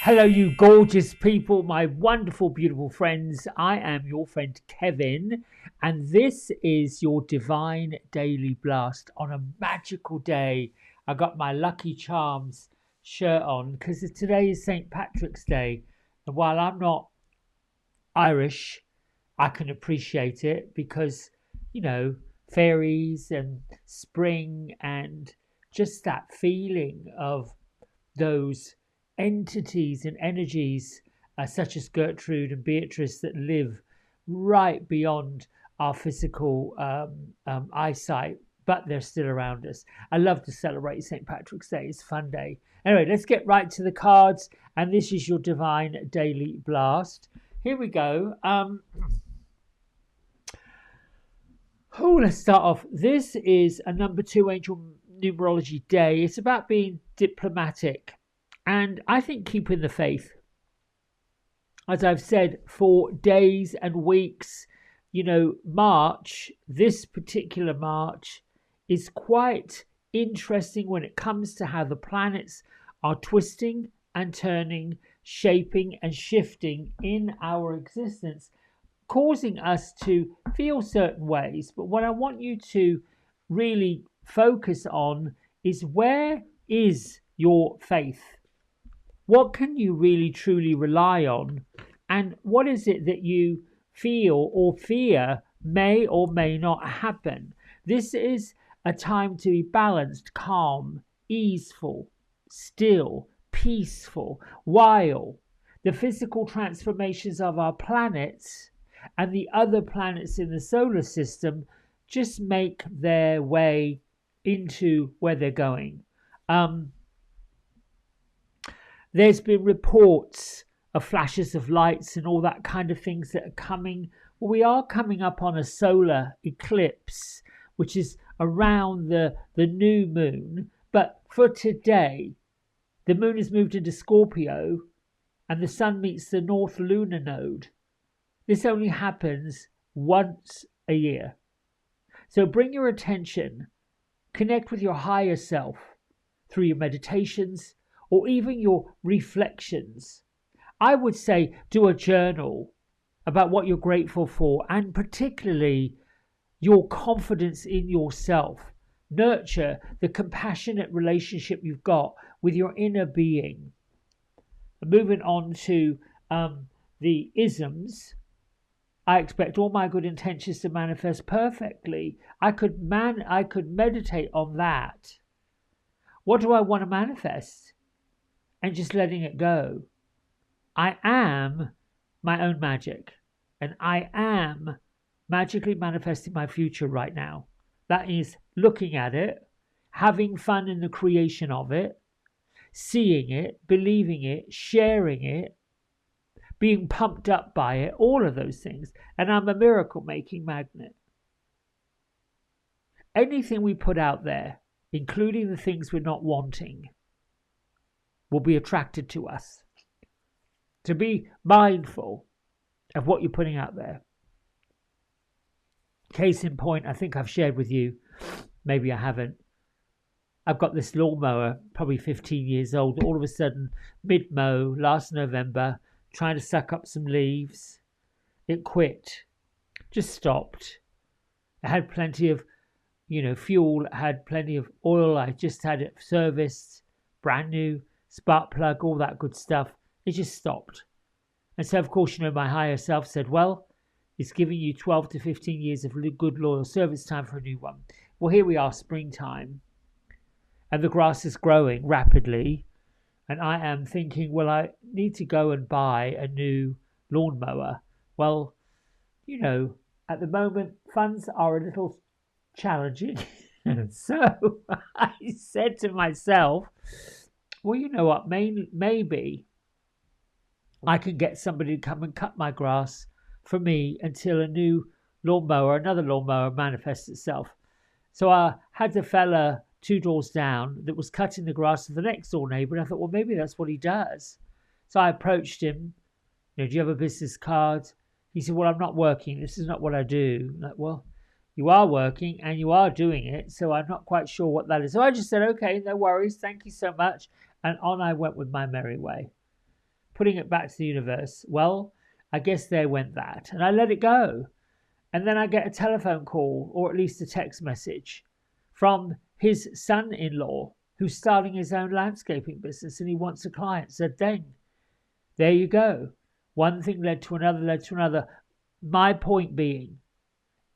Hello, you gorgeous people, my wonderful, beautiful friends. I am your friend Kevin, and this is your Divine Daily Blast on a magical day. I got my Lucky Charms shirt on because today is St. Patrick's Day, and while I'm not Irish, I can appreciate it because, you know, fairies and spring and just that feeling of those entities and energies such as Gertrude and Beatrice that live right beyond our physical eyesight, but they're still around us. I love to celebrate St. Patrick's Day. It's a fun day. Anyway, let's get right to the cards. And this is your Divine Daily Blast. Here we go. Let's start off. This is a number 2 angel numerology day. It's about being diplomatic and I think keeping the faith. As I've said for days and weeks, you know, March, this particular March, is quite interesting when it comes to how the planets are twisting and turning, shaping and shifting in our existence, causing us to feel certain ways. But what I want you to really focus on is, where is your faith? What can you really truly rely on? And what is it that you feel or fear may or may not happen? This is a time to be balanced, calm, easeful, still, peaceful, while the physical transformations of our planets and the other planets in the solar system just make their way into where they're going. There's been reports of flashes of lights and all that kind of things that are coming. Well, we are coming up on a solar eclipse, which is around the new moon. But for today, the moon has moved into Scorpio and the sun meets the north lunar node. This only happens once a year. So bring your attention, connect with your higher self through your meditations or even your reflections. I would say do a journal about what you're grateful for, and particularly your confidence in yourself. Nurture the compassionate relationship you've got with your inner being. Moving on to the isms. I expect all my good intentions to manifest perfectly. I could meditate on that. What do I want to manifest? And just letting it go. I am my own magic, and I am magically manifesting my future right now. That is looking at it, having fun in the creation of it, seeing it, believing it, sharing it, being pumped up by it, all of those things. And I'm a miracle making magnet. Anything we put out there, including the things we're not wanting, will be attracted to us. To be mindful of what you're putting out there. Case in point, I think I've shared with you, maybe I haven't. I've got this lawnmower, probably 15 years old, all of a sudden, mid-mow last November, trying to suck up some leaves. It quit, just stopped. It had plenty of, fuel, it had plenty of oil. I just had it serviced, brand new, spark plug, all that good stuff. It just stopped. And so, of course, my higher self said, well, it's giving you 12 to 15 years of good, loyal service time for a new one. Well, here we are, springtime, and the grass is growing rapidly. And I am thinking, well, I need to go and buy a new lawnmower. Well, at the moment, funds are a little challenging. So I said to myself, well, you know what, maybe I can get somebody to come and cut my grass for me until another lawnmower manifests itself. So I had a fella 2 doors down that was cutting the grass of the next door neighbour, and I thought, well, maybe that's what he does. So I approached him, do you have a business card? He said, well, I'm not working. This is not what I do. I'm like, well, you are working and you are doing it, so I'm not quite sure what that is. So I just said, okay, no worries, thank you so much. And on I went with my merry way. putting it back to the universe. Well, I guess there went that. And I let it go. And then I get a telephone call, or at least a text message, from his son-in-law, who's starting his own landscaping business, and he wants a client. So dang, there you go. One thing led to another, led to another. My point being,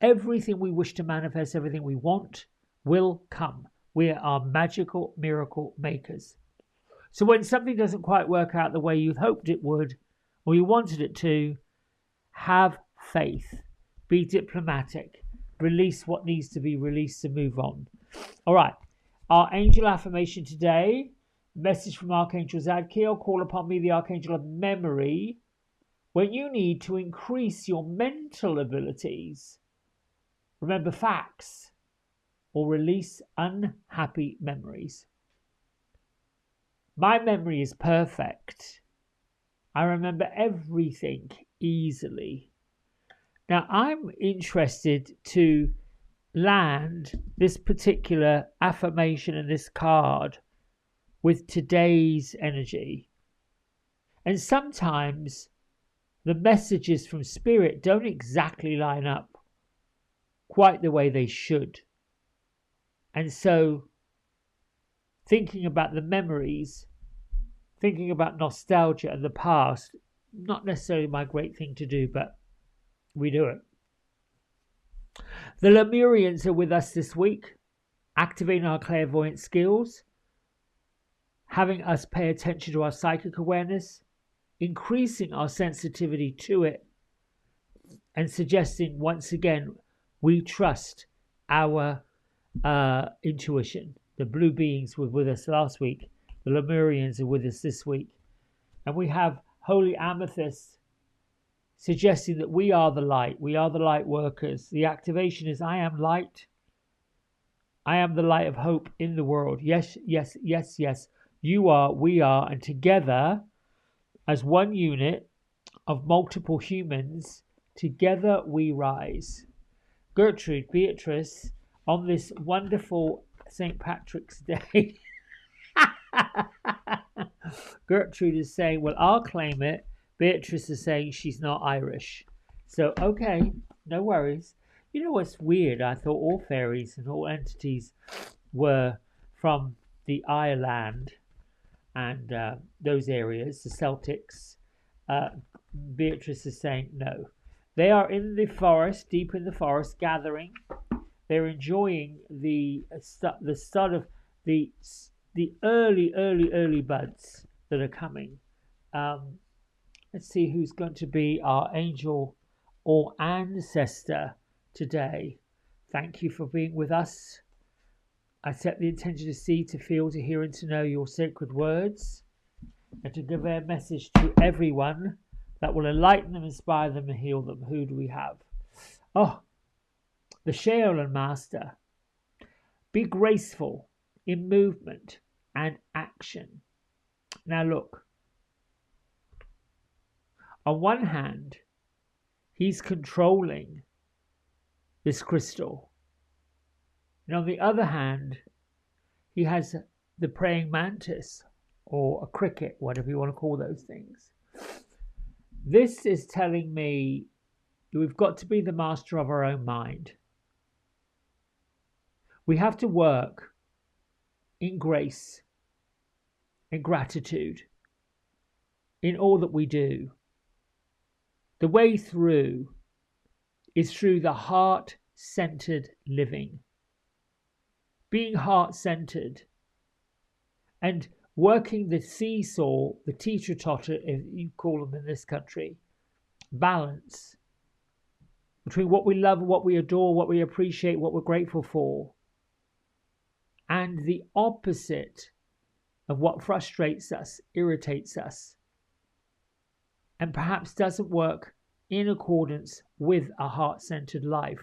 everything we wish to manifest, everything we want, will come. We are magical miracle makers. So when something doesn't quite work out the way you hoped it would, or you wanted it to, have faith. Be diplomatic. Release what needs to be released to move on. All right. Our angel affirmation today, message from Archangel Zadkiel: call upon me, the Archangel of Memory, when you need to increase your mental abilities. Remember facts or release unhappy memories. My memory is perfect. I remember everything easily. Now, I'm interested to land this particular affirmation and this card with today's energy. And sometimes the messages from Spirit don't exactly line up quite the way they should. And so, thinking about the memories, thinking about nostalgia and the past, not necessarily my great thing to do, but we do it. The Lemurians are with us this week, activating our clairvoyant skills, having us pay attention to our psychic awareness, increasing our sensitivity to it, and suggesting once again we trust our intuition. The blue beings were with us last week. The Lemurians are with us this week. And we have Holy Amethyst suggesting that we are the light. We are the light workers. The activation is I am light. I am the light of hope in the world. Yes, yes, yes, yes. You are, we are, and together as one unit of multiple humans, together we rise. Gertrude, Beatrice, on this wonderful St. Patrick's Day, Gertrude is saying, well, I'll claim it. Beatrice is saying she's not Irish. So, okay, no worries. You know what's weird? I thought all fairies and all entities were from the Ireland and those areas, the Celtics. Beatrice is saying no. They are in the forest, deep in the forest, gathering. They're enjoying the start of the early buds that are coming. Let's see who's going to be our angel or ancestor today. Thank you for being with us. I set the intention to see, to feel, to hear, and to know your sacred words, and to give a message to everyone that will enlighten them, inspire them, and heal them. Who do we have? Oh, the SHAOLIN Master. Be graceful in movement and action. Now look, on one hand, he's controlling this crystal. And on the other hand, he has the praying mantis or a cricket, whatever you want to call those things. This is telling me that we've got to be the master of our own mind. We have to work in grace, in gratitude, in all that we do. The way through is through the heart-centered living. Being heart-centered and working the seesaw, the teeter-totter, if you call them in this country, balance between what we love, what we adore, what we appreciate, what we're grateful for, and the opposite of what frustrates us, irritates us, and perhaps doesn't work in accordance with a heart-centered life.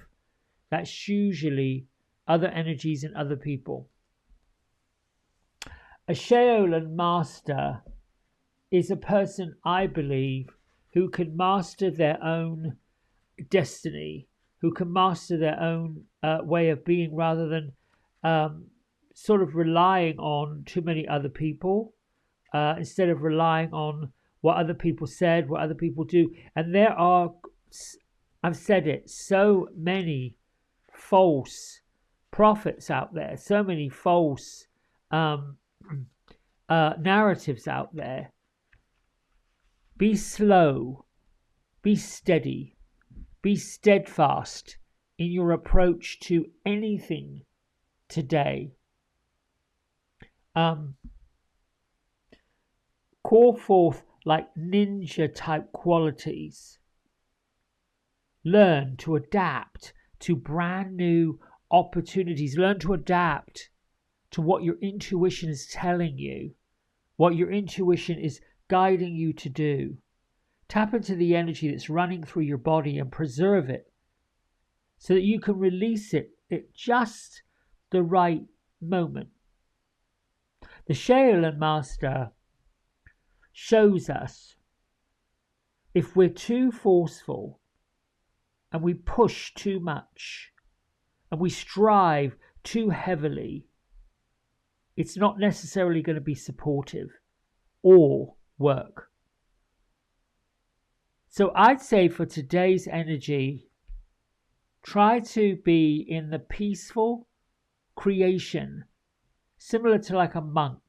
That's usually other energies and other people. A SHAOLIN master is a person, I believe, who can master their own destiny, who can master their own way of being, rather than sort of relying on too many other people, instead of relying on what other people said, what other people do. And there are, I've said it, so many false prophets out there, so many false narratives out there. Be slow, be steady, be steadfast in your approach to anything today. Call forth like ninja type qualities. Learn to adapt to brand new opportunities. Learn to adapt to what your intuition is telling you, what your intuition is guiding you to do. Tap into the energy that's running through your body and preserve it so that you can release it at just the right moment. The SHAOLIN master shows us if we're too forceful and we push too much and we strive too heavily, it's not necessarily going to be supportive or work. So I'd say for today's energy, try to be in the peaceful creation, similar to like a monk.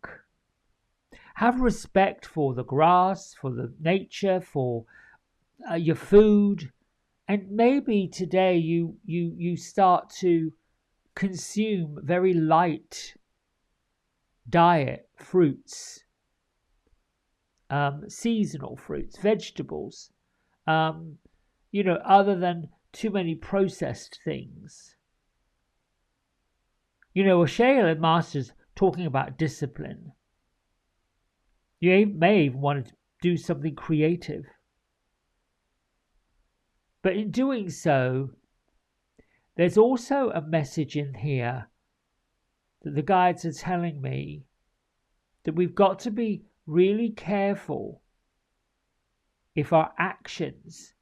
Have respect for the grass, for the nature, for your food, and maybe today you start to consume very light diet, fruits, seasonal fruits, vegetables, other than too many processed things. A SHAOLIN master's talking about discipline. You may even want to do something creative. But in doing so, there's also a message in here that the guides are telling me that we've got to be really careful if our actions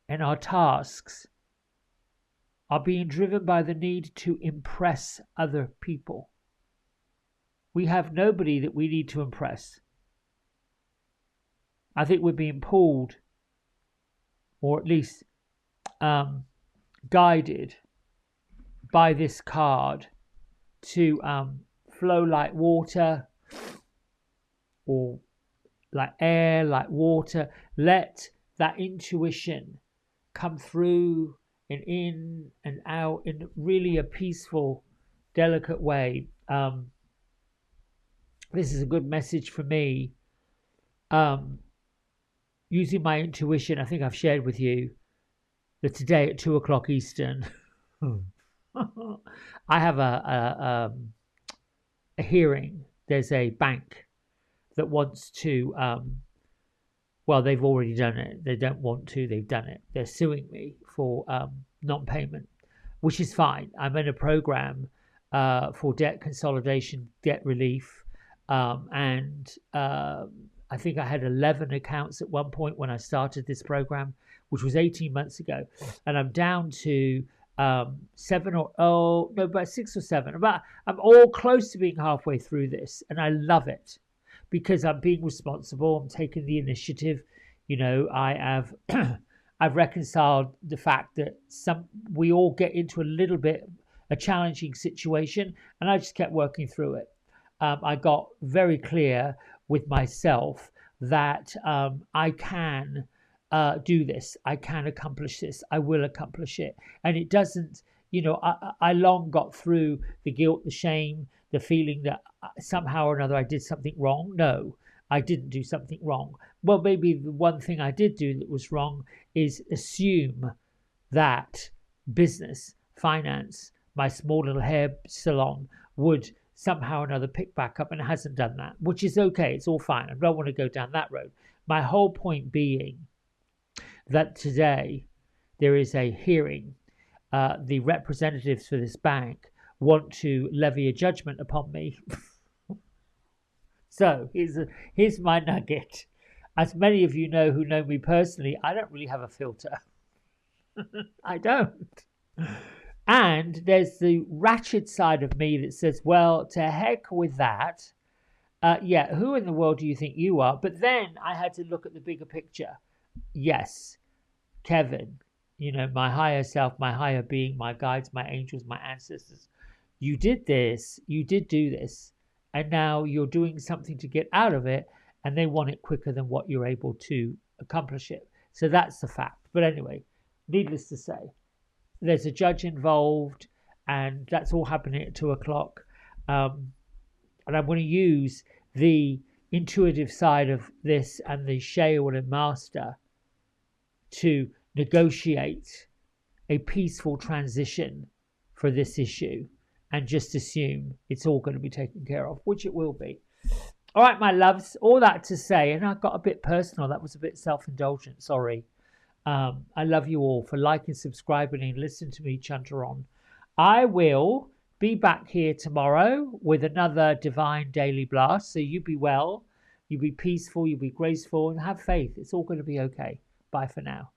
and our tasks are being driven by the need to impress other people. We have nobody that we need to impress. I think we're being pulled, or at least guided by this card to flow like water, or like air, like water. Let that intuition come through and in and out in really a peaceful, delicate way. This is a good message for me. Using my intuition, I think I've shared with you that today at 2:00 Eastern, I have a hearing. There's a bank that wants to, well, they've already done it. They don't want to, they've done it. They're suing me for non-payment, which is fine. I'm in a program for debt consolidation, debt relief, and I think I had 11 accounts at one point when I started this program, which was 18 months ago, and I'm down to about 6 or 7. I'm all close to being halfway through this, and I love it because I'm being responsible. I'm taking the initiative. I have I've reconciled the fact that we all get into a little bit a challenging situation, and I just kept working through it. I got very clear with myself that I can do this. I can accomplish this. I will accomplish it. And it doesn't, I long got through the guilt, the shame, the feeling that somehow or another I did something wrong. No, I didn't do something wrong. Well, maybe the one thing I did do that was wrong is assume that business, finance, my small little hair salon would somehow or another pick back up, and it hasn't done that, which is okay. It's all fine. I don't want to go down that road. My whole point being that today there is a hearing. The representatives for this bank want to levy a judgment upon me. So here's my nugget. As many of you know who know me personally, I don't really have a filter. I don't. And there's the ratchet side of me that says, well, to heck with that. Yeah, who in the world do you think you are? But then I had to look at the bigger picture. Yes, Kevin, you know, my higher self, my higher being, my guides, my angels, my ancestors. You did this, you did do this, and now you're doing something to get out of it, and they want it quicker than what you're able to accomplish it. So that's the fact. But anyway, needless to say, there's a judge involved, and that's all happening at 2 o'clock. And I'm going to use the intuitive side of this and the SHAOLIN master to negotiate a peaceful transition for this issue, and just assume it's all going to be taken care of, which it will be. All right, my loves, all that to say, and I got a bit personal. That was a bit self-indulgent. Sorry. I love you all for liking, subscribing, and listening to me chunter on. I will be back here tomorrow with another divine daily blast. So you be well, you be peaceful, you be graceful, and have faith. It's all going to be okay. Bye for now.